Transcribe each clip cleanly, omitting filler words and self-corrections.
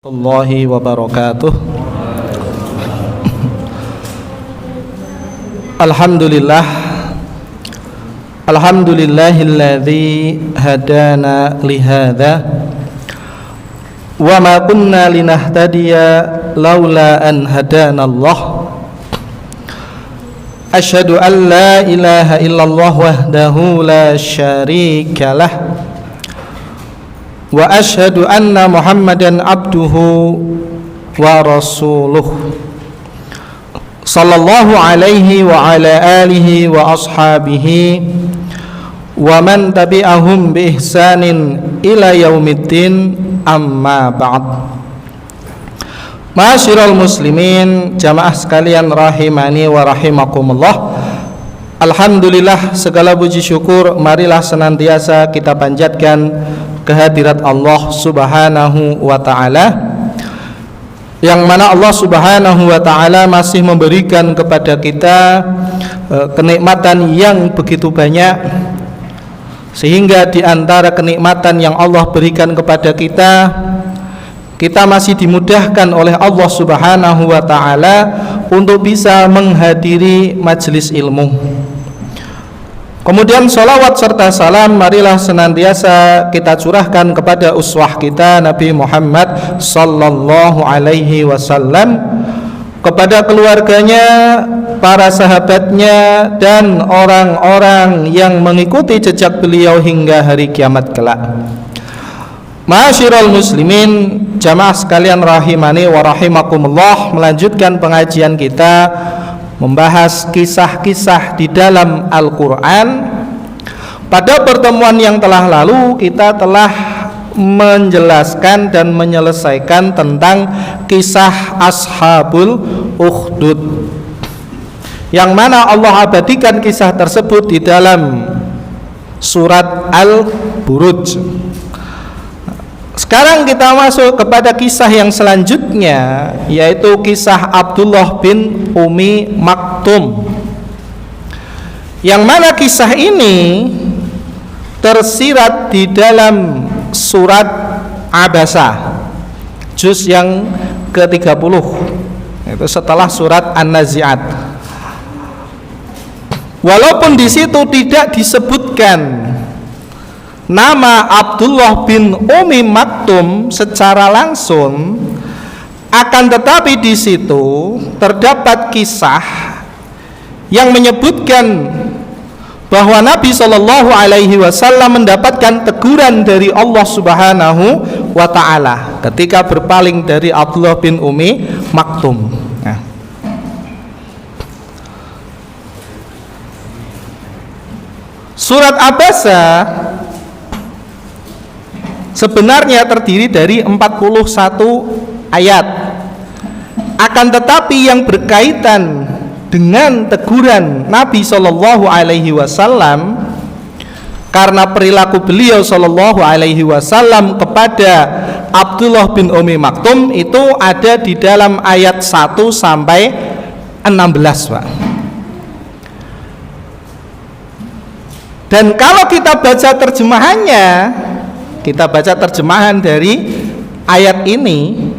Allahi wabarakatuh. Alhamdulillahilladzi hadana lihadza wa ma kunna linahtadiya laula an hadanallah. Asyhadu an la ilaha illallah wahdahu la syarikalah wa asyhadu anna Muhammadan abduhu wa rasuluh sallallahu alaihi wa ala alihi wa ashabihi wa man tabi'ahum bi ihsanin ila yaumiddin, amma ba'd. Ma'asyiral muslimin, jamaah sekalian rahimani wa rahimakumullah. Alhamdulillah, segala puji syukur marilah senantiasa kita panjatkan kehadirat Allah Subhanahu wa ta'ala, yang mana Allah Subhanahu wa ta'ala masih memberikan kepada kita kenikmatan yang begitu banyak, sehingga di antara kenikmatan yang Allah berikan kepada kita masih dimudahkan oleh Allah Subhanahu wa ta'ala untuk bisa menghadiri majelis ilmu. Kemudian salawat serta salam marilah senantiasa kita curahkan kepada uswah kita Nabi Muhammad sallallahu alaihi wasallam, kepada keluarganya, para sahabatnya, dan orang-orang yang mengikuti jejak beliau hingga hari kiamat kelak. Ma'asyiral muslimin, jamaah sekalian rahimani wa rahimakumullah, melanjutkan pengajian kita membahas kisah-kisah di dalam Al-Quran. Pada pertemuan yang telah lalu kita telah menjelaskan dan menyelesaikan tentang kisah Ashabul Ukhdud, yang mana Allah abadikan kisah tersebut di dalam surat Al-Buruj. Sekarang kita masuk kepada kisah yang selanjutnya, yaitu kisah Abdullah bin Ummi Maktum, yang mana kisah ini tersirat di dalam surat Abasa, juz yang ke-30, itu setelah surat An-Nazi'at. Walaupun di situ tidak disebutkan nama Abdullah bin Ummi Maktum secara langsung, akan tetapi di situ terdapat kisah yang menyebutkan bahwa Nabi Shallallahu Alaihi Wasallam mendapatkan teguran dari Allah Subhanahu wa Ta'ala ketika berpaling dari Abdullah bin Ummi Maktum. Surat Abasa sebenarnya terdiri dari 41 ayat. Akan tetapi yang berkaitan dengan teguran Nabi Shallallahu Alaihi Wasallam karena perilaku beliau Shallallahu Alaihi Wasallam kepada Abdullah bin Ummi Maktum itu ada di dalam ayat 1 sampai 16, Pak. Dan kalau kita baca terjemahannya, kita baca terjemahan dari ayat ini,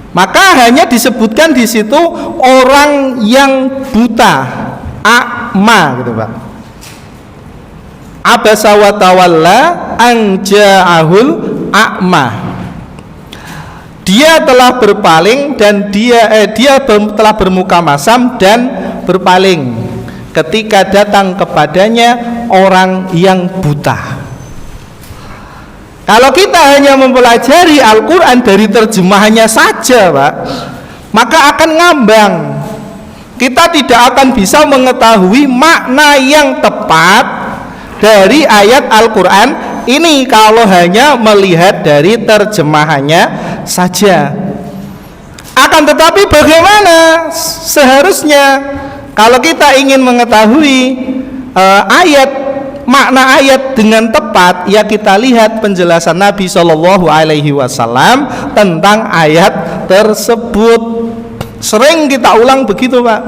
maka hanya disebutkan di situ orang yang buta, a'ma, gitu Pak. Abasa wa tawalla an ja'ahul a'ma. Dia telah berpaling dan dia telah bermuka masam dan berpaling ketika datang kepadanya orang yang buta. Kalau kita hanya mempelajari Al-Quran dari terjemahannya saja, Pak, maka akan ngambang. Kita tidak akan bisa mengetahui makna yang tepat dari ayat Al-Quran ini kalau hanya melihat dari terjemahannya saja. Akan tetapi bagaimana seharusnya kalau kita ingin mengetahui makna ayat dengan tepat, ya kita lihat penjelasan Nabi Shallallahu Alaihi Wasallam tentang ayat tersebut. Sering kita ulang begitu, Pak,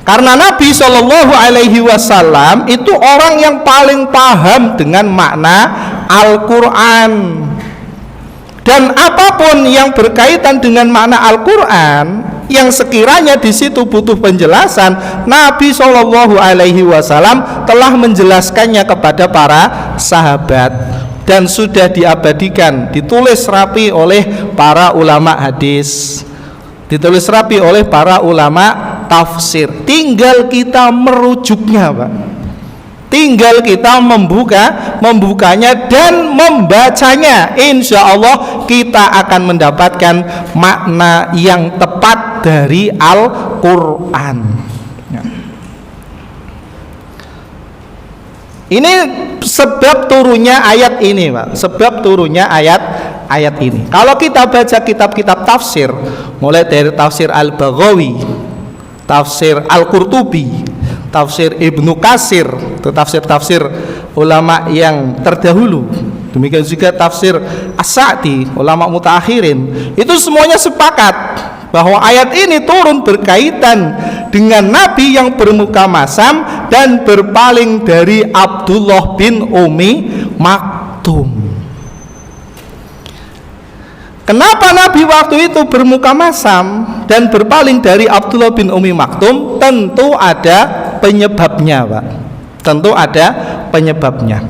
karena Nabi Shallallahu Alaihi Wasallam itu orang yang paling paham dengan makna Al-Quran. Dan apapun yang berkaitan dengan makna Al-Quran yang sekiranya di situ butuh penjelasan, Nabi Shallallahu Alaihi Wasallam telah menjelaskannya kepada para sahabat dan sudah diabadikan, ditulis rapi oleh para ulama hadis, ditulis rapi oleh para ulama tafsir. Tinggal kita merujuknya, Pak. Tinggal kita membukanya dan membacanya. Insya Allah kita akan mendapatkan makna yang tepat dari Al-Quran. Ini sebab turunnya ayat ini, Pak. Sebab turunnya ayat ini. Kalau kita baca kitab-kitab tafsir, mulai dari tafsir Al-Baghawi, tafsir Al-Qurtubi, tafsir Ibnu Katsir, itu tafsir-tafsir ulama yang terdahulu. Demikian juga tafsir As-Sa'di, ulama mutaakhirin. Itu semuanya sepakat bahwa ayat ini turun berkaitan dengan Nabi yang bermuka masam dan berpaling dari Abdullah bin Umi Maktum. Kenapa Nabi waktu itu bermuka masam dan berpaling dari Abdullah bin Umi Maktum? Tentu ada penyebabnya, Pak. Tentu ada penyebabnya.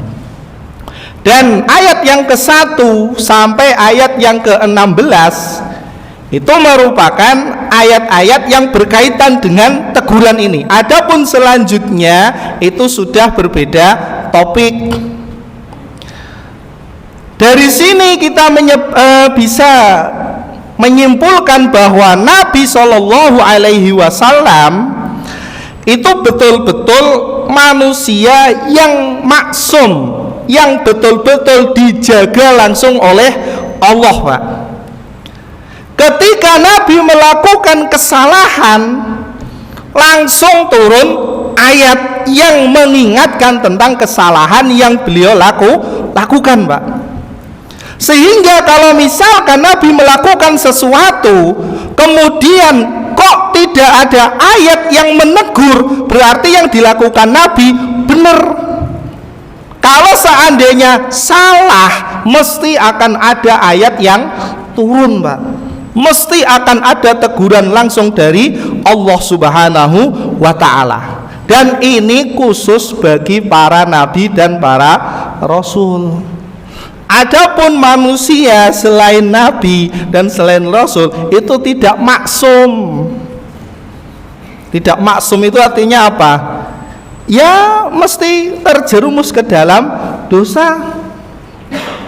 Dan ayat yang ke-1 sampai ayat yang ke-16 itu merupakan ayat-ayat yang berkaitan dengan teguran ini. Adapun selanjutnya itu sudah berbeda topik. Dari sini kita bisa menyimpulkan bahwa Nabi Shallallahu Alaihi Wasallam itu betul-betul manusia yang maksum, yang betul-betul dijaga langsung oleh Allah, Pak. Ketika Nabi melakukan kesalahan, langsung turun ayat yang mengingatkan tentang kesalahan yang beliau lakukan, Pak. Sehingga kalau misalkan Nabi melakukan sesuatu kemudian kok tidak ada ayat yang menegur, berarti yang dilakukan Nabi benar. Kalau seandainya salah, mesti akan ada ayat yang turun, Pak. Mesti akan ada teguran langsung dari Allah Subhanahu wa Ta'ala. Dan ini khusus bagi para nabi dan para rasul. Adapun manusia selain nabi dan selain rasul itu tidak maksum. Tidak maksum itu artinya apa? Ya mesti terjerumus ke dalam dosa.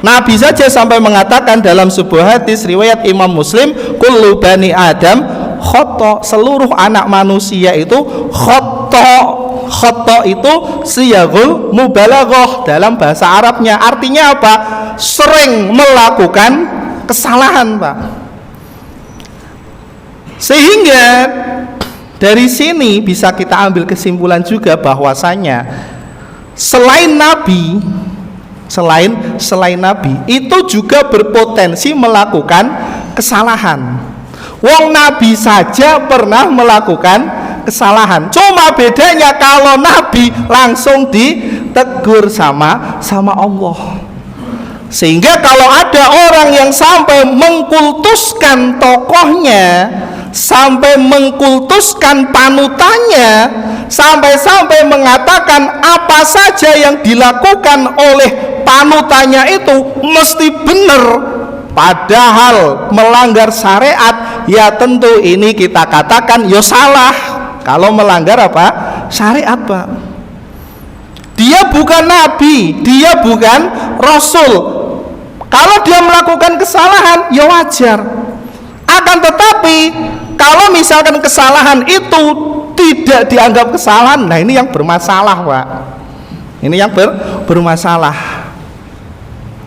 Nabi saja sampai mengatakan dalam sebuah hadis riwayat Imam Muslim, kullu bani Adam khata, seluruh anak manusia itu khata. Khata itu siyagul mubalaghah dalam bahasa Arabnya. Artinya apa? Sering melakukan kesalahan, Pak. Sehingga dari sini bisa kita ambil kesimpulan juga bahwasanya selain nabi itu juga berpotensi melakukan kesalahan. Wong nabi saja pernah melakukan kesalahan. Cuma bedanya kalau nabi langsung ditegur sama Allah. Sehingga kalau ada orang yang sampai mengkultuskan tokohnya, sampai mengkultuskan panutannya, sampai mengatakan apa saja yang dilakukan oleh panutannya itu mesti benar, padahal melanggar syariat, ya tentu ini kita katakan ya salah. Kalau melanggar apa? Syariat, Pak. Dia bukan nabi, dia bukan rasul. Kalau dia melakukan kesalahan ya wajar. Akan tetapi kalau misalkan kesalahan itu tidak dianggap kesalahan, nah ini yang bermasalah, Pak. Ini yang bermasalah.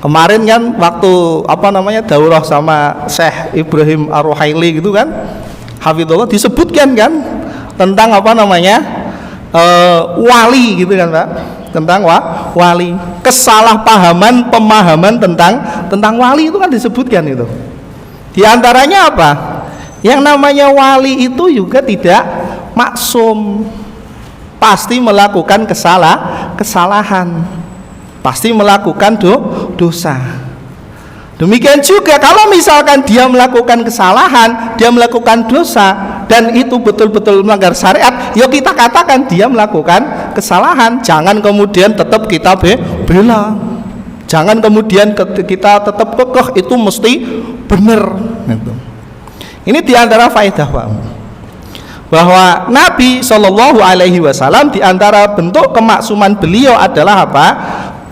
Kemarin kan waktu daurah sama Syekh Ibrahim Ar-Ruhaili gitu kan, Hafidhullah, disebutkan kan tentang wali gitu kan, Pak. Tentang wali, pemahaman tentang wali itu kan disebutkan itu. Di antaranya apa? Yang namanya wali itu juga tidak maksum, pasti melakukan kesalahan, pasti melakukan dosa. Demikian juga kalau misalkan dia melakukan kesalahan, dia melakukan dosa, dan itu betul-betul melanggar syariat, ya kita katakan dia melakukan kesalahan. Jangan kemudian tetap kita bela. Jangan kemudian kita tetap kekeh itu mesti benar. Ini diantara faedah, Pak, bahwa Nabi Shallallahu Alaihi Wasallam diantara bentuk kemaksuman beliau adalah apa?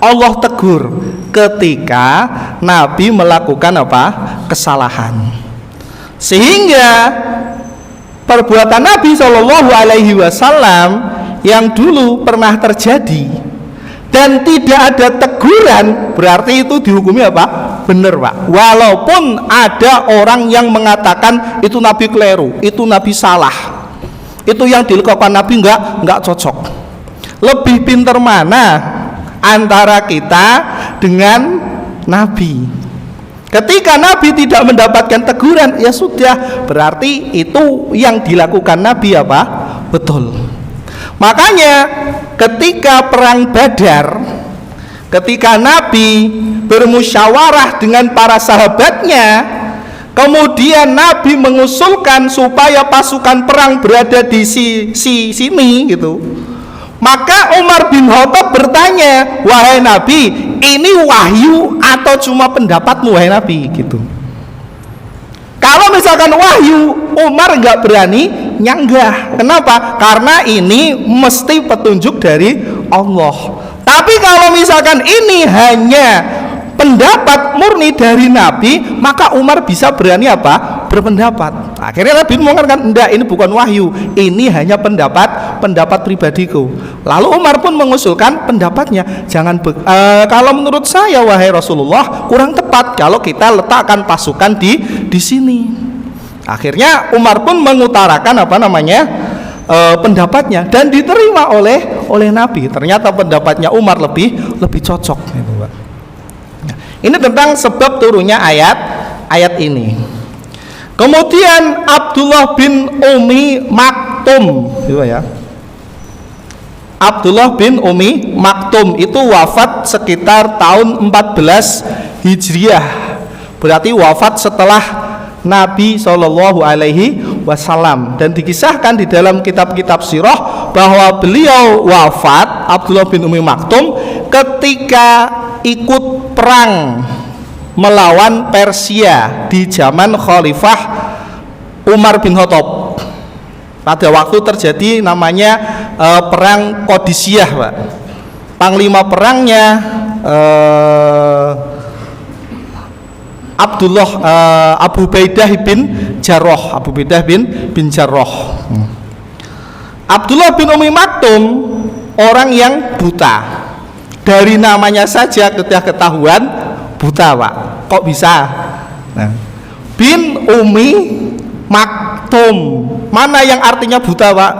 Allah tegur ketika Nabi melakukan apa? Kesalahan. Sehingga perbuatan Nabi Shallallahu Alaihi Wasallam yang dulu pernah terjadi dan tidak ada teguran, berarti itu dihukumi apa? Benar, Pak. Walaupun ada orang yang mengatakan itu Nabi keliru, itu Nabi salah, itu yang dilakukan Nabi enggak cocok. Lebih pintar mana antara kita dengan Nabi? Ketika Nabi tidak mendapatkan teguran, ya sudah, berarti itu yang dilakukan Nabi apa? Betul. Makanya ketika perang Badar, ketika Nabi bermusyawarah dengan para sahabatnya, kemudian Nabi mengusulkan supaya pasukan perang berada di sini gitu. Maka Umar bin Khattab bertanya, wahai Nabi, ini wahyu atau cuma pendapatmu wahai Nabi gitu. Kalau misalkan wahyu, Umar nggak berani nyanggah. Kenapa? Karena ini mesti petunjuk dari Allah. Tapi kalau misalkan ini hanya pendapat murni dari Nabi, maka Umar bisa berani apa? Berpendapat. Akhirnya Nabi mengatakan, enggak, ini bukan wahyu, ini hanya pendapat pribadiku. Lalu Umar pun mengusulkan pendapatnya, kalau menurut saya wahai Rasulullah, kurang tepat kalau kita letakkan pasukan di sini. Akhirnya Umar pun mengutarakan pendapatnya dan diterima oleh Nabi. Ternyata pendapatnya Umar lebih cocok gitu, Pak. Ini tentang sebab turunnya ayat ini. Kemudian Abdullah bin Umi Maktum, gitu ya. Abdullah bin Umi Maktum itu wafat sekitar tahun 14 Hijriah. Berarti wafat setelah Nabi Shallallahu Alaihi Wasallam. Dan dikisahkan di dalam kitab-kitab sirah bahwa beliau wafat, Abdullah bin Umi Maktum, ketika ikut perang melawan Persia di zaman Khalifah Umar bin Khattab. Pada waktu terjadi namanya perang Qadisiyah, Pak. Panglima perangnya Abu Ubaidah bin Jarrah. Abdullah bin Umi Maktum orang yang buta. Dari namanya saja sudah ketahuan buta, Pak. Kok bisa? Nah, bin Umi Maktum, mana yang artinya buta, Pak?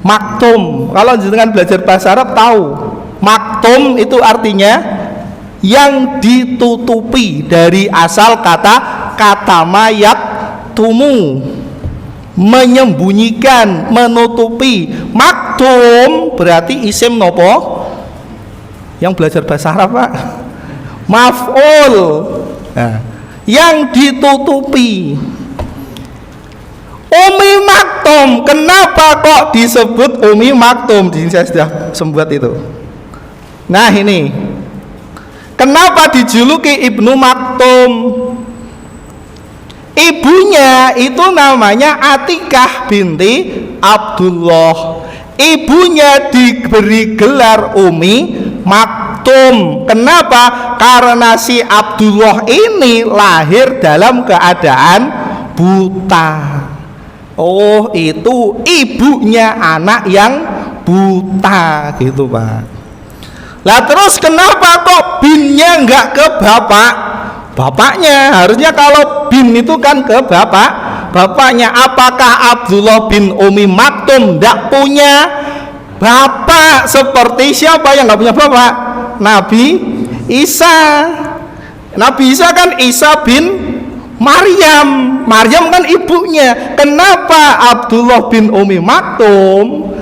Maktum. Kalau dengan belajar bahasa Arab tahu, maktum itu artinya yang ditutupi, dari asal kata mayat tumu, menyembunyikan, menutupi. Maktum berarti isim nopo? Yang belajar bahasa Arab, Pak, maf'ul. Nah, yang ditutupi. Umi Maktum, kenapa kok disebut Umi Maktum? Di sini saya sudah sembuat itu. Nah, ini kenapa dijuluki Ibnu Maktum? Ibunya itu namanya Atikah binti Abdullah. Ibunya diberi gelar Umi Maktum. Kenapa? Karena si Abdullah ini lahir dalam keadaan buta. Oh, itu ibunya anak yang buta gitu, Pak. Lah terus kenapa kok binnya enggak ke bapaknya? Harusnya kalau bin itu kan ke bapaknya. Apakah Abdullah bin Umi Maktum enggak punya bapak seperti siapa yang enggak punya bapak? Nabi Isa. Nabi Isa kan Isa bin Maryam. Maryam kan ibunya. Kenapa Abdullah bin Umi Maktum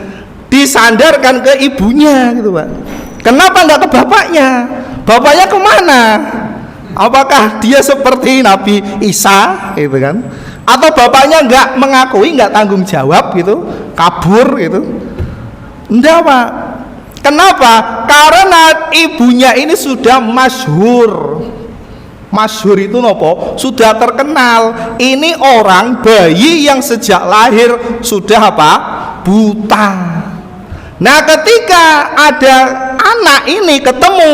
disandarkan ke ibunya gitu, Pak? Kenapa enggak ke bapaknya? Bapaknya kemana? Apakah dia seperti Nabi Isa gitu kan? Atau bapaknya nggak mengakui, nggak tanggung jawab gitu, kabur gitu? Enggak, Pak. Kenapa? Karena ibunya ini sudah masyhur. Masyhur itu nopo? Sudah terkenal. Ini orang bayi yang sejak lahir sudah apa? Buta. Nah, ketika ada anak ini ketemu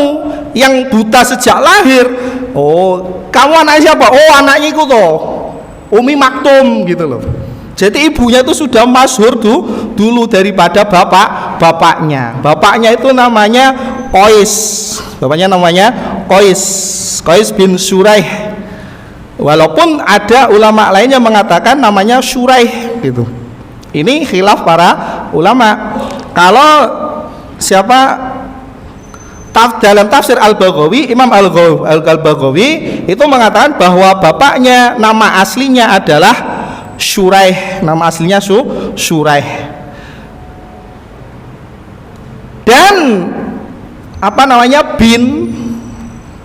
yang buta sejak lahir, oh, kamu anaknya siapa? Oh, anaknya itu toh, Umi Maktum gitu loh. Jadi ibunya itu sudah masyhur dulu daripada bapaknya. Bapaknya itu namanya Qais. Bapaknya namanya Qais bin Syuraih. Walaupun ada ulama lainnya mengatakan namanya Syuraih gitu. Ini khilaf para ulama. Kalau siapa dalam tafsir Al-Baghawi, Imam Al-Baghawi itu mengatakan bahwa bapaknya nama aslinya adalah Syuraih, nama aslinya Syuraih. Dan apa namanya, bin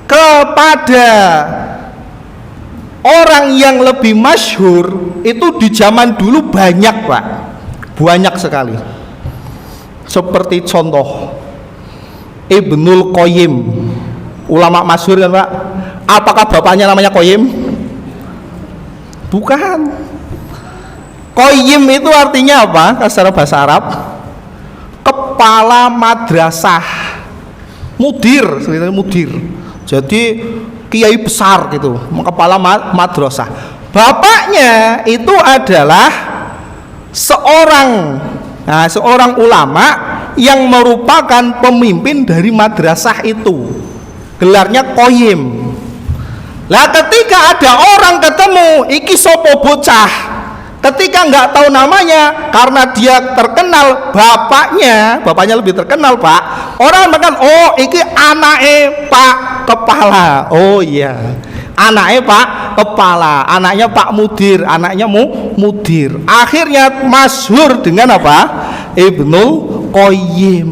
kepada orang yang lebih masyhur itu di zaman dulu banyak, Pak. Banyak sekali. Seperti contoh Ibnul Qayyim, ulama masyhur kan, Pak. Apakah bapaknya namanya Qayyim? Bukan. Qayyim itu artinya apa? Secara bahasa Arab, kepala madrasah, mudir, sebenarnya mudir. Jadi kiai besar gitu, kepala madrasah. Bapaknya itu adalah seorang ulama yang merupakan pemimpin dari madrasah itu. Gelarnya Qayyim. Lah ketika ada orang ketemu, iki sopo bocah, ketika nggak tahu namanya karena dia terkenal bapaknya lebih terkenal, Pak. Orang makan, oh iki anake Pak Kepala. Oh iya, anaknya Pak Kepala, anaknya Pak Mudir, anaknya Mudir. Akhirnya masyhur dengan apa? Ibnul Qayyim.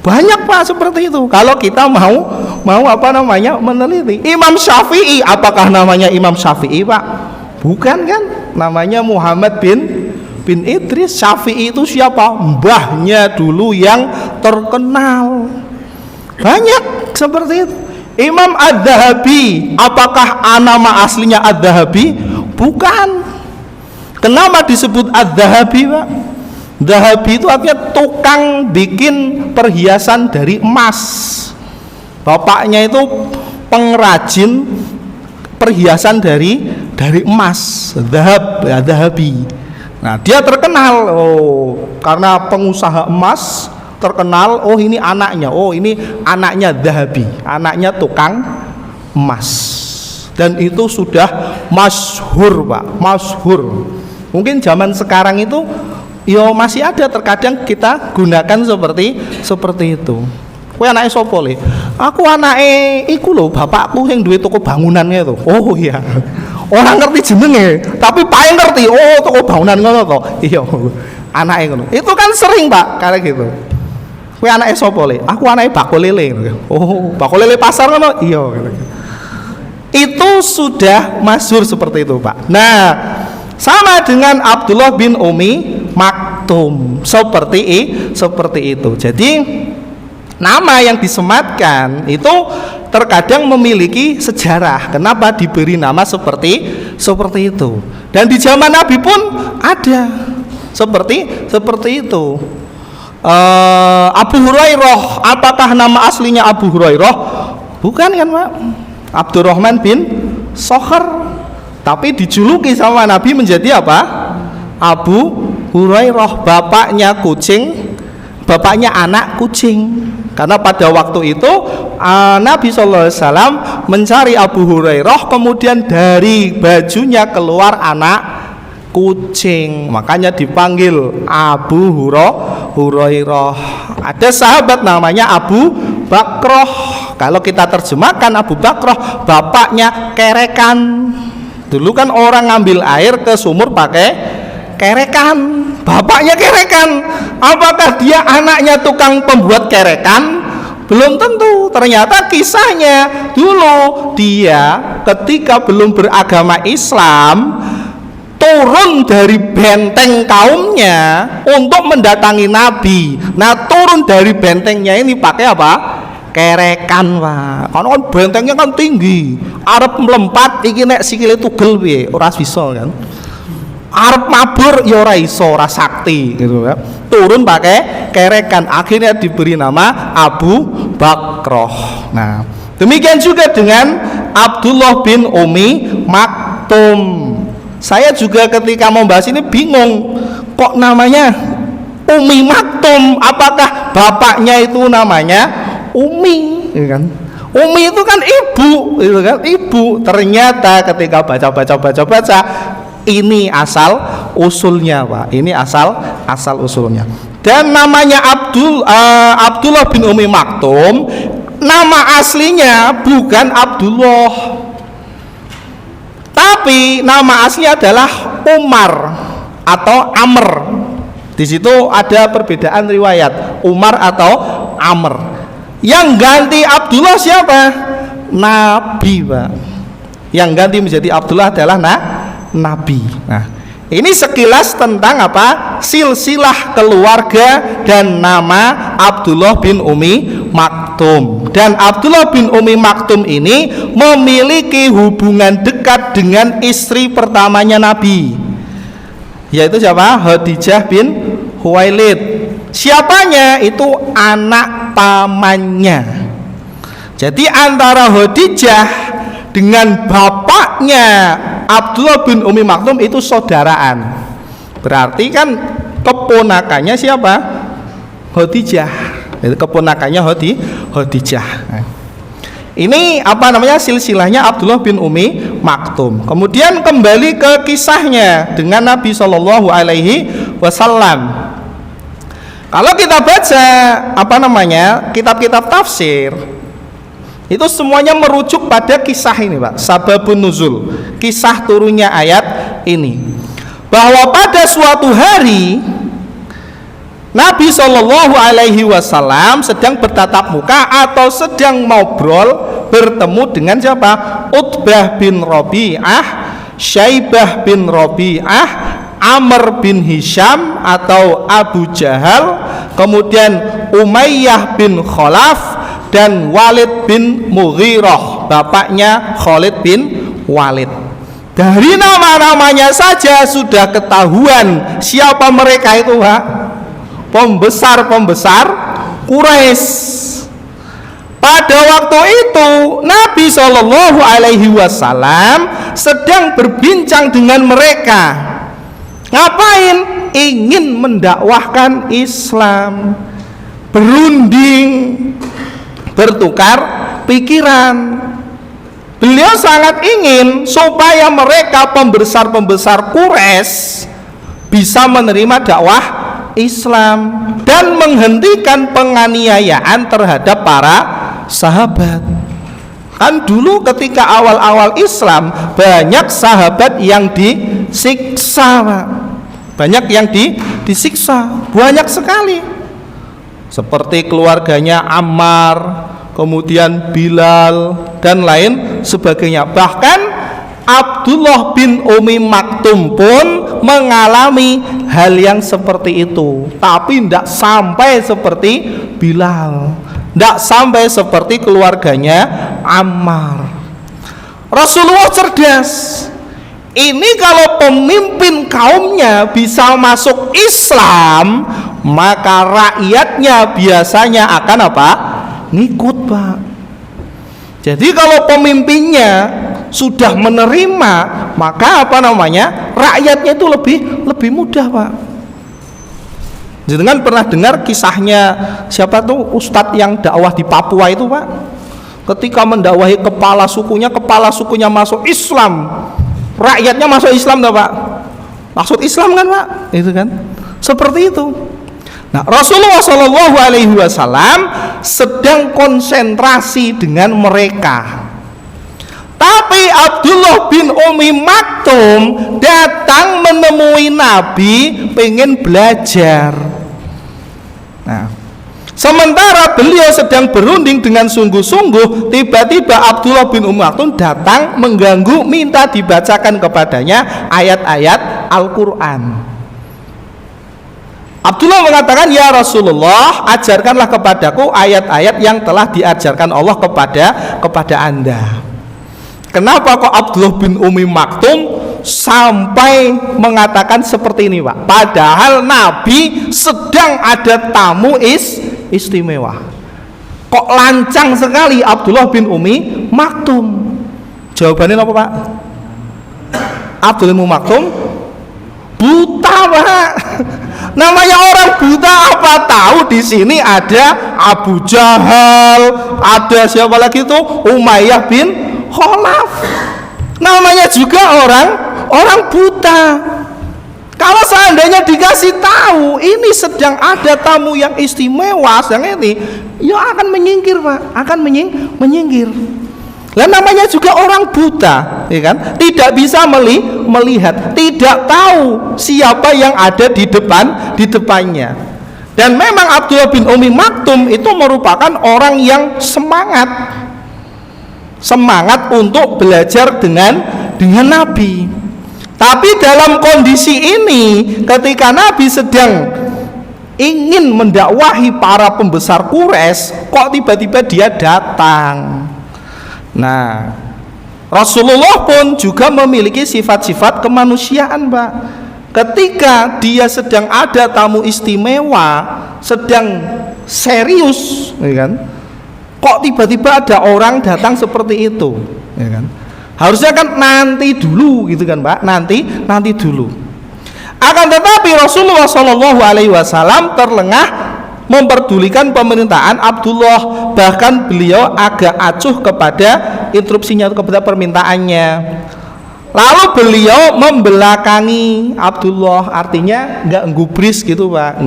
Banyak, Pak, seperti itu. Kalau kita mau apa namanya, meneliti. Imam Syafi'i, apakah namanya Imam Syafi'i, Pak? Bukan kan? Namanya Muhammad bin Idris. Syafi'i itu siapa? Mbahnya dulu yang terkenal. Banyak seperti itu. Imam Adz-Dzahabi, apakah nama aslinya Adz-Dzahabi? Bukan. Kenapa disebut Adz-Dzahabi, Pak? Dzahabi itu artinya tukang bikin perhiasan dari emas. Bapaknya itu pengrajin perhiasan dari emas, Dzahabi. Nah, dia terkenal karena pengusaha emas terkenal. Oh, ini anaknya. Oh, ini anaknya Dzahabi, anaknya tukang emas. Dan itu sudah masyhur, Pak, masyhur. Mungkin zaman sekarang itu masih ada, terkadang kita gunakan seperti itu. Kowe anake sapa le? Aku anake iku lho, bapakku yang duwe toko bangunannya itu. Oh iya. Orang ngerti jenenge, tapi paling ngerti, oh toko bangunan ngono to. Iya. Anake ngono. Itu kan sering, Pak, kayak gitu. Kowe anake sapa le? Aku anake Bako Lele. Oh, Bako Lele pasar ngono. Iya. Itu sudah masyhur seperti itu, Pak. Nah, sama dengan Abdullah bin Umi Maktum, seperti itu. Jadi nama yang disematkan itu terkadang memiliki sejarah. Kenapa diberi nama seperti itu? Dan di zaman Nabi pun ada seperti itu. Abu Hurairah, apakah nama aslinya Abu Hurairah? Bukan kan, Pak? Abdurrahman bin Sokhar, tapi dijuluki sama Nabi menjadi apa? Abu Hurairah. Bapaknya kucing, bapaknya anak kucing. Karena pada waktu itu Nabi SAW mencari Abu Hurairah, kemudian dari bajunya keluar anak kucing, makanya dipanggil Abu Hurairah. Ada sahabat namanya Abu Bakroh. Kalau kita terjemahkan, Abu Bakroh bapaknya kerekan. Dulu kan orang ngambil air ke sumur pakai kerekan, bapaknya kerekan. Apakah dia anaknya tukang pembuat kerekan? Belum tentu. Ternyata kisahnya dulu dia ketika belum beragama Islam turun dari benteng kaumnya untuk mendatangi Nabi. Nah, turun dari bentengnya ini pakai apa? Kerekan, Pak. Karena kan bentengnya kan tinggi. Arep melompat iki nek sikile tugel piye? Ora bisa kan. Arep mabur ya ora iso, ora sakti gitu ya. Turun pakai kerekan, akhirnya diberi nama Abu Bakroh. Nah, demikian juga dengan Abdullah bin Umi Maktum. Saya juga ketika membahas ini bingung, kok namanya Umi Maktum? Apakah bapaknya itu namanya Umi, ya kan? Umi itu kan ibu, itu kan ibu. Ternyata ketika baca, ini asal usulnya, Pak. Ini asal usulnya. Dan namanya Abdullah bin Umi Maktum, nama aslinya bukan Abdullah, tapi nama aslinya adalah Umar atau Amr. Di situ ada perbedaan riwayat, Umar atau Amr. Yang ganti Abdullah siapa? Nabi, Pak. Yang ganti menjadi Abdullah adalah Nabi. Nah, ini sekilas tentang apa? Silsilah keluarga dan nama Abdullah bin Umi Maktum. Dan Abdullah bin Umi Maktum ini memiliki hubungan dekat dengan istri pertamanya Nabi, yaitu siapa? Khadijah bin Khuwailid. Siapanya? Itu anak pamannya. Jadi antara Khadijah dengan bapaknya Abdullah bin Umi Maktum itu saudaraan. Berarti kan keponakannya siapa? Khadijah. Itu keponakannya Khadijah. Ini apa namanya, silsilahnya Abdullah bin Umi Maktum. Kemudian kembali ke kisahnya dengan Nabi Shallallahu Alaihi Wasallam. Kalau kita baca apa namanya kitab-kitab tafsir, itu semuanya merujuk pada kisah ini, Pak. Sababun nuzul, kisah turunnya ayat ini, bahwa pada suatu hari Nabi Shallallahu Alaihi Wasallam sedang bertatap muka atau sedang ngobrol bertemu dengan siapa? Utbah bin Rabi'ah, Syaibah bin Rabi'ah, Amr bin Hisham atau Abu Jahal, kemudian Umayyah bin Khalaf, dan Walid bin Mughirah, bapaknya Khalid bin Walid. Dari nama-namanya saja sudah ketahuan siapa mereka itu, Pak. Pembesar-pembesar Quraisy. Pada waktu itu Nabi Shallallahu Alaihi Wasallam sedang berbincang dengan mereka. Ngapain? Ingin mendakwahkan Islam, berunding, bertukar pikiran. Beliau sangat ingin supaya mereka pembesar-pembesar Quraisy bisa menerima dakwah Islam dan menghentikan penganiayaan terhadap para sahabat. Kan dulu ketika awal-awal Islam banyak sahabat yang disiksa, Pak. Banyak yang disiksa, banyak sekali. Seperti keluarganya Ammar, kemudian Bilal dan lain sebagainya. Bahkan Abdullah bin Umi Maktum pun mengalami hal yang seperti itu, tapi tidak sampai seperti Bilal, tidak sampai seperti keluarganya Ammar. Rasulullah cerdas. Ini kalau pemimpin kaumnya bisa masuk Islam, maka rakyatnya biasanya akan apa? Ngikut, Pak. Jadi kalau pemimpinnya sudah menerima, maka apa namanya, rakyatnya itu lebih mudah, Pak. Jangan pernah dengar kisahnya siapa tuh ustadz yang dakwah di Papua itu, Pak? Ketika mendakwahi kepala sukunya masuk Islam, rakyatnya masuk Islam, enggak, Pak? Maksud Islam kan, Pak? Itu kan seperti itu. Nah, Rasulullah Shallallahu Alaihi Wasallam sedang konsentrasi dengan mereka. Tapi Abdullah bin Umi Maktum datang menemui Nabi, pengen belajar. Nah, Sementara beliau sedang berunding dengan sungguh-sungguh, tiba-tiba Abdullah bin Maktum datang mengganggu, minta dibacakan kepadanya ayat-ayat Al-Quran. Abdullah mengatakan, ya Rasulullah, ajarkanlah kepadaku ayat-ayat yang telah diajarkan Allah kepada Anda. Kenapa kok Abdullah bin Maktum sampai mengatakan seperti ini, Pak? Padahal Nabi sedang ada tamu istimewa. Kok lancang sekali Abdullah bin Maktum? Jawabannya apa, Pak? Abdullah bin Maktum buta, Pak. Namanya orang buta, apa tahu di sini ada Abu Jahal, ada siapa lagi tuh, Umayyah bin Khalaf. Namanya juga orang buta. Kalau seandainya dikasih tahu ini sedang ada tamu yang istimewa, sedang ini, ya akan menyingkir, Pak, akan menyingkir. Lah namanya juga orang buta, ya kan? Tidak bisa melihat, tidak tahu siapa yang ada di depannya. Dan memang Abdullah bin Maktum itu merupakan orang yang semangat untuk belajar dengan Nabi. Tapi dalam kondisi ini, ketika Nabi sedang ingin mendakwahi para pembesar Quraisy, kok tiba-tiba dia datang. Nah, Rasulullah pun juga memiliki sifat-sifat kemanusiaan, Pak. Ketika dia sedang ada tamu istimewa, sedang serius, ya kan? Kok tiba-tiba ada orang datang seperti itu, ya kan? Harusnya kan nanti dulu, gitu kan, Pak? Nanti dulu. Akan tetapi Rasulullah SAW terlengah memperdulikan pemerintahan Abdullah, bahkan beliau agak acuh kepada instruksinya, kepada permintaannya. Lalu beliau membelakangi Abdullah, artinya nggak gubris gitu, Pak,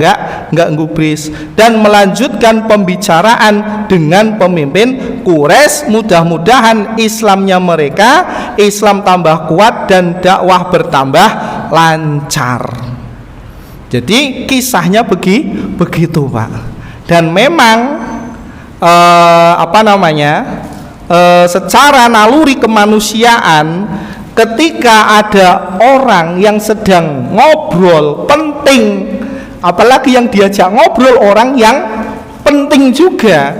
nggak gubris, dan melanjutkan pembicaraan dengan pemimpin Quraisy. Mudah-mudahan Islamnya mereka, Islam tambah kuat dan dakwah bertambah lancar. Jadi kisahnya begitu, Pak. Dan memang secara naluri kemanusiaan, ketika ada orang yang sedang ngobrol penting, apalagi yang diajak ngobrol orang yang penting juga,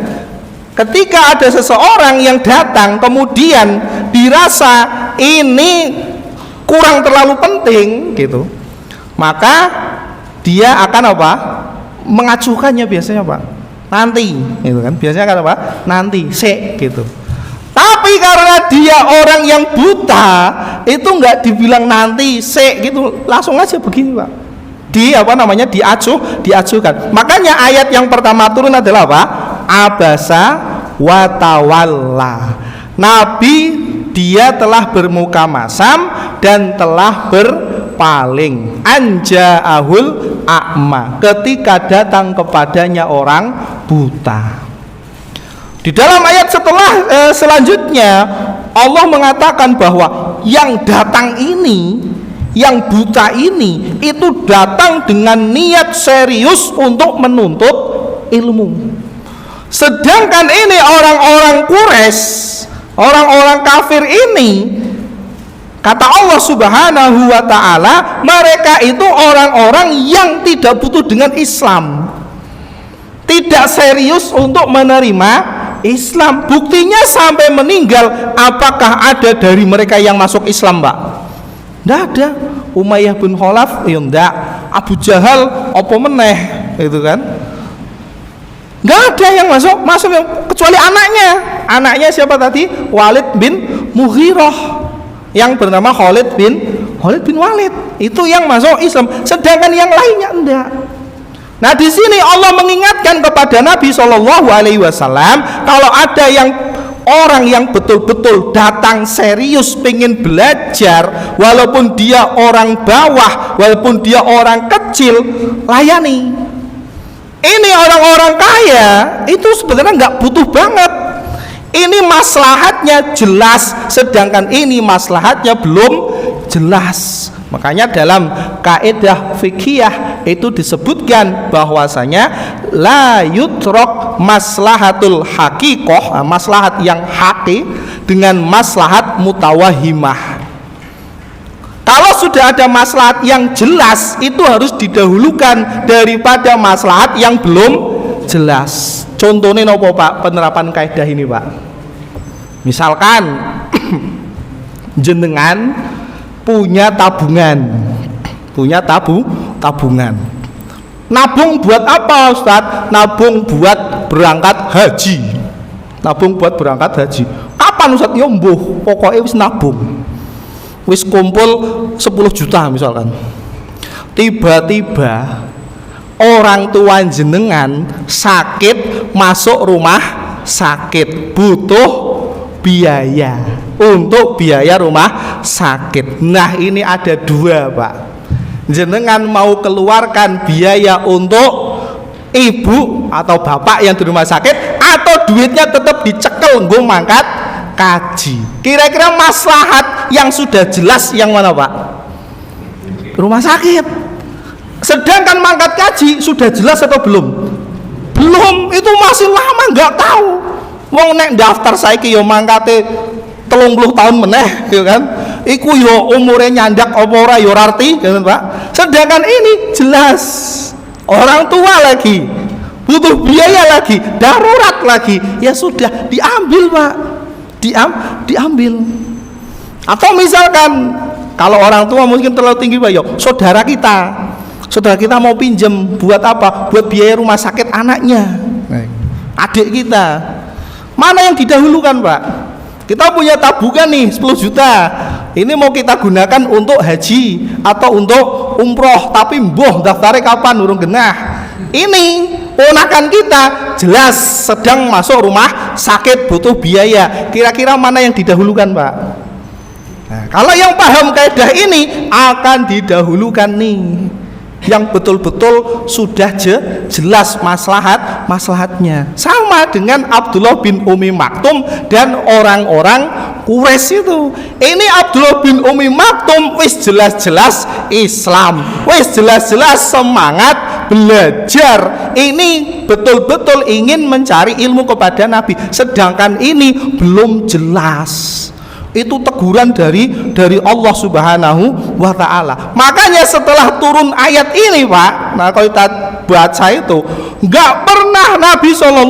ketika ada seseorang yang datang kemudian dirasa ini kurang terlalu penting gitu, maka dia akan mengacuhkannya biasanya, Pak, nanti gitu kan, biasanya kan nanti gitu. Tapi karena dia orang yang buta, itu nggak dibilang nanti gitu, langsung aja begini, Pak, diacuhkan. Makanya ayat yang pertama turun adalah apa? Abasa wa tawalla. Nabi dia telah bermuka masam dan telah berpaling. Anja'ahul a'ma, ketika datang kepadanya orang buta. Di dalam ayat selanjutnya Allah mengatakan bahwa yang datang ini, yang buta ini, itu datang dengan niat serius untuk menuntut ilmu. Sedangkan ini orang-orang Quraisy, orang-orang kafir ini, kata Allah Subhanahu wa ta'ala, mereka itu orang-orang yang tidak butuh dengan Islam, tidak serius untuk menerima Islam. Buktinya sampai meninggal, apakah ada dari mereka yang masuk Islam, Pak? Tidak ada. Umayyah bin Khalaf, ya enggak. Abu Jahal, apa meneh, itu kan? Enggak ada yang masuk kecuali anaknya siapa tadi? Walid bin Mughirah, yang bernama Khalid bin Walid, itu yang masuk Islam, sedangkan yang lainnya enggak. Nah, di sini Allah mengingatkan kepada Nabi SAW, kalau ada orang yang betul-betul datang serius pengen belajar, walaupun dia orang bawah, walaupun dia orang kecil, layani. Ini orang-orang kaya itu sebenarnya nggak butuh banget. Ini maslahatnya jelas, sedangkan ini maslahatnya belum jelas. Makanya dalam kaidah fikih itu disebutkan bahwasanya la yutrok maslahatul haqiqah, maslahat yang haki dengan maslahat mutawahimah. Kalau sudah ada maslahat yang jelas, itu harus didahulukan daripada maslahat yang belum jelas. Contohnya nopo Pak penerapan kaidah ini Pak? Misalkan jenengan punya tabungan, tabungan. Nabung buat apa Ustadz? Nabung buat berangkat haji. Kapan Ustadz? Ya mbuh, pokoknya wis nabung. Wis kumpul 10 juta misalkan. Tiba-tiba orang tua jenengan sakit, masuk rumah sakit, butuh biaya untuk biaya rumah sakit. Nah ini ada dua Pak. Jenengan mau keluarkan biaya untuk ibu atau bapak yang di rumah sakit, atau duitnya tetap dicekel nggo mangkat kaji. Kira-kira maslahat yang sudah jelas yang mana Pak? Rumah sakit. Sedangkan mangkat kaji sudah jelas atau belum? Belum, itu masih lama nggak tahu. Wong nek daftar saiki yo mangkate 30 tahun meneh, gitu kan? Iku yo umure nyandak apa ora yo arti, gitu Pak. Sedangkan ini jelas. Orang tua lagi, butuh biaya lagi, darurat lagi. Ya sudah diambil Pak. Diambil. Atau misalkan kalau orang tua mungkin terlalu tinggi Pak, yo saudara kita mau pinjem buat apa? Buat biaya rumah sakit anaknya, adik kita. Mana yang didahulukan Pak? Kita punya tabungan nih 10 juta. Ini mau kita gunakan untuk haji atau untuk umroh, tapi mbuh daftarnya kapan urung genah. Ini ponakan kita jelas sedang masuk rumah sakit, butuh biaya. Kira-kira mana yang didahulukan Pak? Nah, kalau yang paham kaidah ini akan didahulukan nih yang betul-betul sudah jelas maslahatnya. Sama dengan Abdullah bin Umi Maktum dan orang-orang Quraisy itu. Ini Abdullah bin Umi Maktum wis jelas-jelas Islam, wis jelas-jelas semangat belajar. Ini betul-betul ingin mencari ilmu kepada Nabi. Sedangkan ini belum jelas. Itu teguran dari Allah Subhanahu wa ta'ala. Makanya setelah turun ayat ini Pak, nah kalau kita baca itu nggak pernah Nabi SAW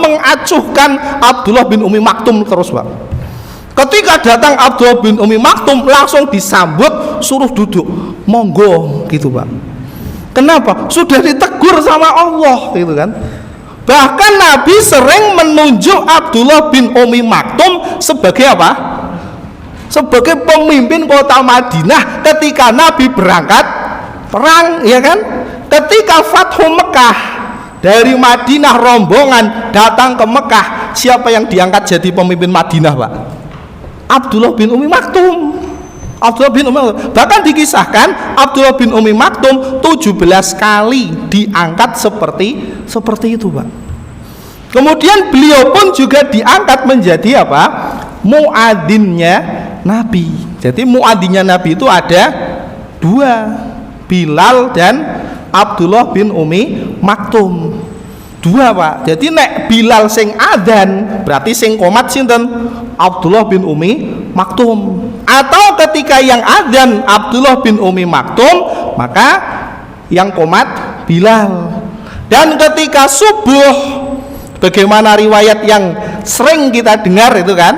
mengacuhkan Abdullah bin Umi Maktum terus Pak. Ketika datang Abdullah bin Umi Maktum langsung disambut, suruh duduk, monggo gitu Pak. Kenapa? Sudah ditegur sama Allah gitu kan. Bahkan Nabi sering menunjuk Abdullah bin Umi Maktum sebagai apa? Sebagai pemimpin kota Madinah ketika Nabi berangkat perang, ya kan? Ketika Fathu Mekah, dari Madinah rombongan datang ke Mekah, siapa yang diangkat jadi pemimpin Madinah Pak? Abdullah bin Umi Maktum. Abdullah bin Umi Maktum. Bahkan dikisahkan Abdullah bin Umi Maktum 17 kali diangkat seperti itu Pak. Kemudian beliau pun juga diangkat menjadi apa? Muadzinnya Nabi. Jadi muadzinnya Nabi itu ada dua, Bilal dan Abdullah bin Umi Maktum. Dua Pak. Jadi nek Bilal sing adzan, berarti sing qomat sinten? Abdullah bin Umi Maktum. Atau ketika yang adzan Abdullah bin Umi Maktum, maka yang qomat Bilal. Dan ketika subuh, bagaimana riwayat yang sering kita dengar itu kan,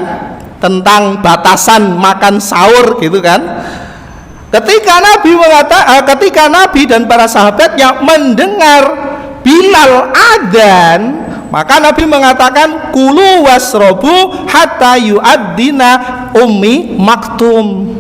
tentang batasan makan sahur gitu kan. Ketika Nabi dan para sahabatnya mendengar Bilal adzan, maka Nabi mengatakan kulu wasrobu hatta yu'addina Ummi Maktum.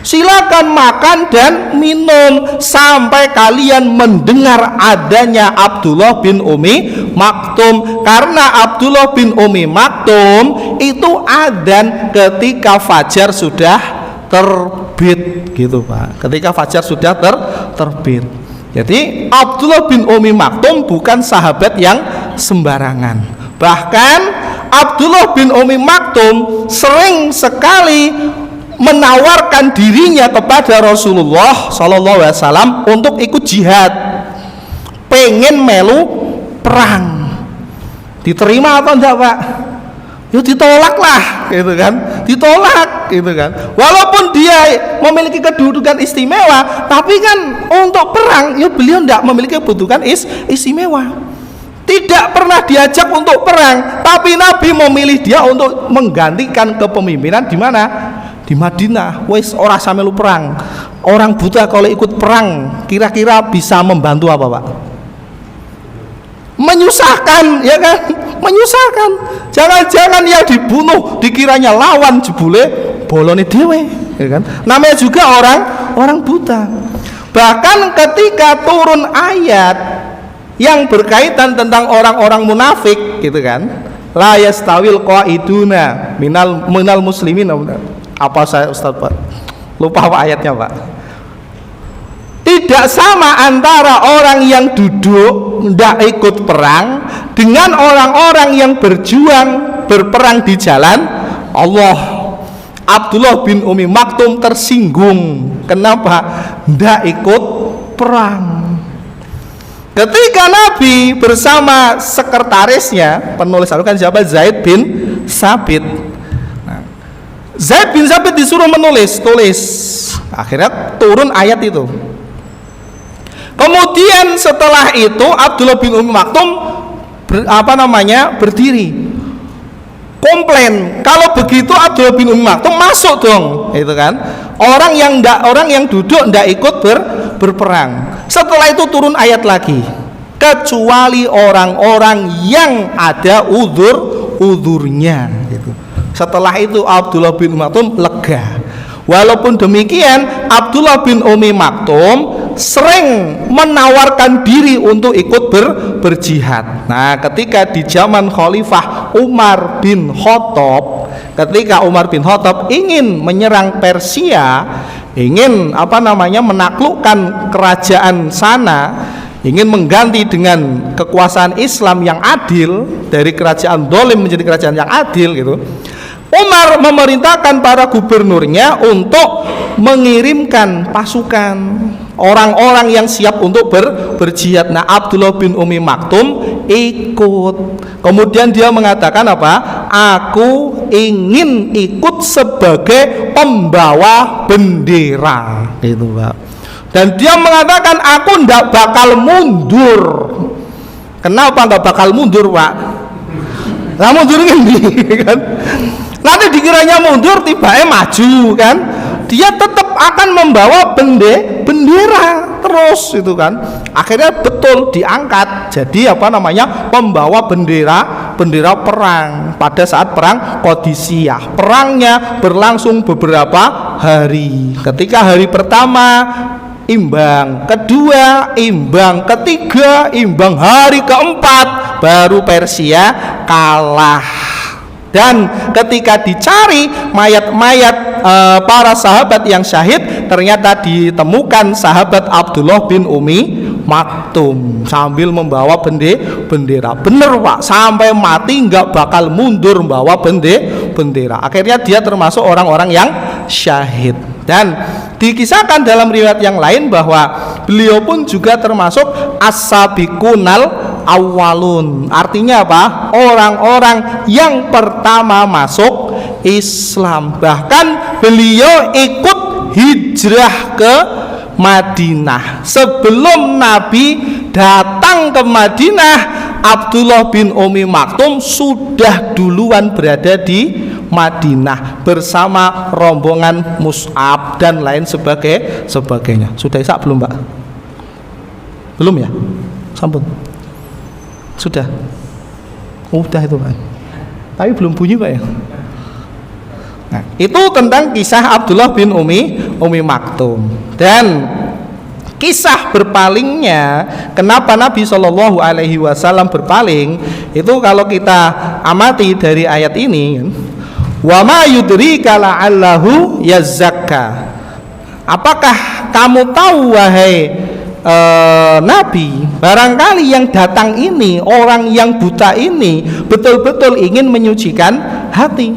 Silakan makan dan minum sampai kalian mendengar adanya Abdullah bin Umi Maktum. Karena Abdullah bin Umi Maktum itu adzan ketika fajar sudah terbit gitu Pak. Ketika fajar sudah terbit. Jadi Abdullah bin Umi Maktum bukan sahabat yang sembarangan. Bahkan Abdullah bin Umi Maktum sering sekali menawarkan dirinya kepada Rasulullah SAW untuk ikut jihad. pengen melu perang. Diterima atau enggak, Pak? Ya ditolak lah, gitu kan? Ditolak, gitu kan? Walaupun dia memiliki kedudukan istimewa, tapi kan untuk perang, ya beliau enggak memiliki kedudukan istimewa. Tidak pernah diajak untuk perang, tapi Nabi memilih dia untuk menggantikan kepemimpinan di mana? Di Madinah. Wes ora samelu perang. Orang buta kalau ikut perang, kira-kira bisa membantu apa, Pak? Menyusahkan, ya kan? Menyusahkan. Jangan-jangan yang dibunuh dikiranya lawan, jebule bolone dhewe, ya kan? Namanya juga orang buta. Bahkan ketika turun ayat yang berkaitan tentang orang-orang munafik, gitu kan? La yastawil qaiduna minal muslimin. Apa saya Ustaz, Pak? Lupa apa ayatnya, Pak? Tidak sama antara orang yang duduk tidak ikut perang dengan orang-orang yang berperang di jalan Allah. Abdullah bin Umi Maktum tersinggung. Kenapa? Tidak ikut perang. Ketika Nabi bersama sekretarisnya, penulis Al-Quran siapa? Zaid bin Sabit. Zaid bin Sabit disuruh tulis. Akhirnya turun ayat itu. Kemudian setelah itu Abdullah bin Umi Maktum berdiri komplain. Kalau begitu Abdullah bin Umi Maktum masuk dong, itu kan? Orang yang duduk ndak ikut berperang. Setelah itu turun ayat lagi. Kecuali orang-orang yang ada udurnya, gitu. Setelah itu Abdullah bin Umi Maktum lega. Walaupun demikian Abdullah bin Umi Maktum sering menawarkan diri untuk ikut berjihad. Nah, ketika di zaman Khalifah Umar bin Khattab, ketika Umar bin Khattab ingin menyerang Persia, ingin menaklukkan kerajaan sana, ingin mengganti dengan kekuasaan Islam yang adil, dari kerajaan dolim menjadi kerajaan yang adil, gitu. Umar memerintahkan para gubernurnya untuk mengirimkan pasukan, orang-orang yang siap untuk berjihad. Nah, Abdullah bin Umi Maktum ikut. Kemudian dia mengatakan apa? Aku ingin ikut sebagai pembawa bendera, itu, Pak. Dan dia mengatakan aku ndak bakal mundur. Kenapa nggak bakal mundur, Pak? Nah, mundur ini kan? Nanti dikiranya mundur, tiba-tiba maju, kan? Dia tetap akan membawa bendera terus, itu kan? Akhirnya betul diangkat jadi pembawa bendera perang pada saat perang Qadisiyah. Perangnya berlangsung beberapa hari. Ketika hari pertama imbang, kedua imbang, ketiga imbang, hari keempat baru Persia kalah. Dan ketika dicari mayat-mayat para sahabat yang syahid, ternyata ditemukan sahabat Abdullah bin Umi Maktum sambil membawa bendera. Bener, Pak, sampai mati nggak bakal mundur membawa bendera. Akhirnya dia termasuk orang-orang yang syahid. Dan dikisahkan dalam riwayat yang lain bahwa beliau pun juga termasuk as-sabiqunal awalun. Artinya apa? Orang-orang yang pertama masuk Islam. Bahkan beliau ikut hijrah ke Madinah. Sebelum Nabi datang ke Madinah, Abdullah bin Umi Maktum sudah duluan berada di Madinah bersama rombongan Mus'ab dan lain sebagainya. Sudah Isak belum, Pak? Belum ya? Sampun. Sudah. Udah itu, Pak. Tapi belum bunyi, Pak, ya. Nah, itu tentang kisah Abdullah bin Umi Maktum. Dan kisah berpalingnya, kenapa Nabi Shallallahu Alaihi Wasallam berpaling, itu kalau kita amati dari ayat ini, wa ma yudrika la'allahu yazakka. Apakah kamu tahu, wahai Nabi, barangkali yang datang ini, orang yang buta ini betul-betul ingin menyucikan hati.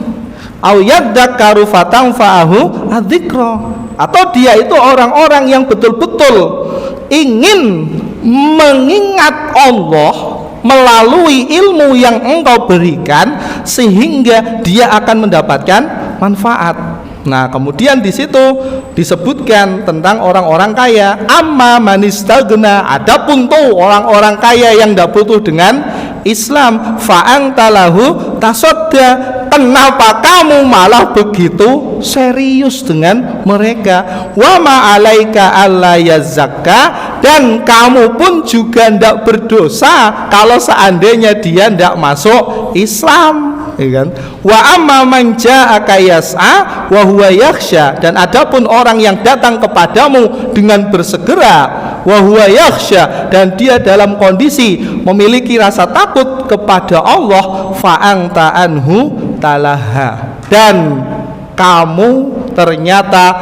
Au yadzakkaru fatanfa'ahu adzikra, atau dia itu orang-orang yang betul-betul ingin mengingat Allah melalui ilmu yang engkau berikan sehingga dia akan mendapatkan manfaat. Nah, kemudian di situ disebutkan tentang orang-orang kaya. Amma manistagna, adapun tuh orang-orang kaya yang tidak butuh dengan Islam, fa'angtalahu tasodda, kenapa kamu malah begitu serius dengan mereka? Wa ma'alaika alla yazakka, dan kamu pun juga tidak berdosa kalau seandainya dia tidak masuk Islam, ya kan? Wa amma man ja'aka yas'a wa huwa yakhsha, dan adapun orang yang datang kepadamu dengan bersegera, wa huwa yakhsha, dan dia dalam kondisi memiliki rasa takut kepada Allah, fa'angta anhu talaha, dan kamu ternyata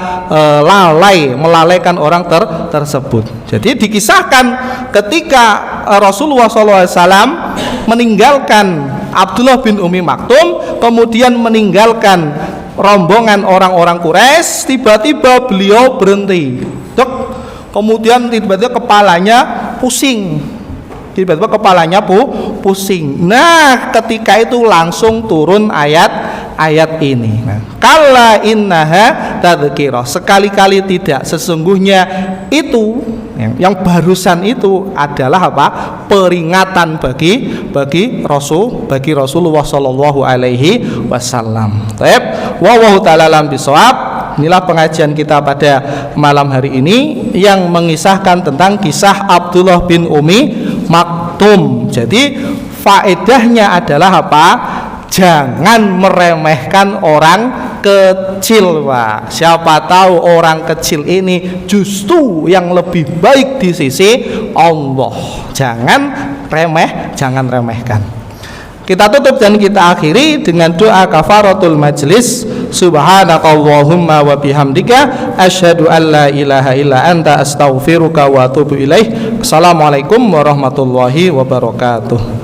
melalaikan orang tersebut. Jadi dikisahkan ketika Rasulullah SAW meninggalkan Abdullah bin Umi Maktum, kemudian meninggalkan rombongan orang-orang Quraisy, tiba-tiba beliau berhenti. Kemudian tiba-tiba kepalanya pusing. Pusing. Nah, ketika itu langsung turun ayat ini. Nah, kalla innaha tadhkirah, sekali-kali tidak, sesungguhnya itu yang barusan itu adalah apa? Peringatan bagi Rasulullah sallallahu alaihi wasallam. Baik, wallahu ta'ala alam bisawab. Inilah pengajian kita pada malam hari ini yang mengisahkan tentang kisah Abdullah bin Umi Maktum. Jadi faedahnya adalah apa? Jangan meremehkan orang kecil, Pak. Siapa tahu orang kecil ini justru yang lebih baik di sisi Allah. Jangan remehkan. Kita tutup dan kita akhiri dengan doa kafaratul majlis. Subhanakallahumma wa bihamdika asyhadu an la ilaha illa anta astaghfiruka wa atubu ilaih. Assalamualaikum warahmatullahi wabarakatuh.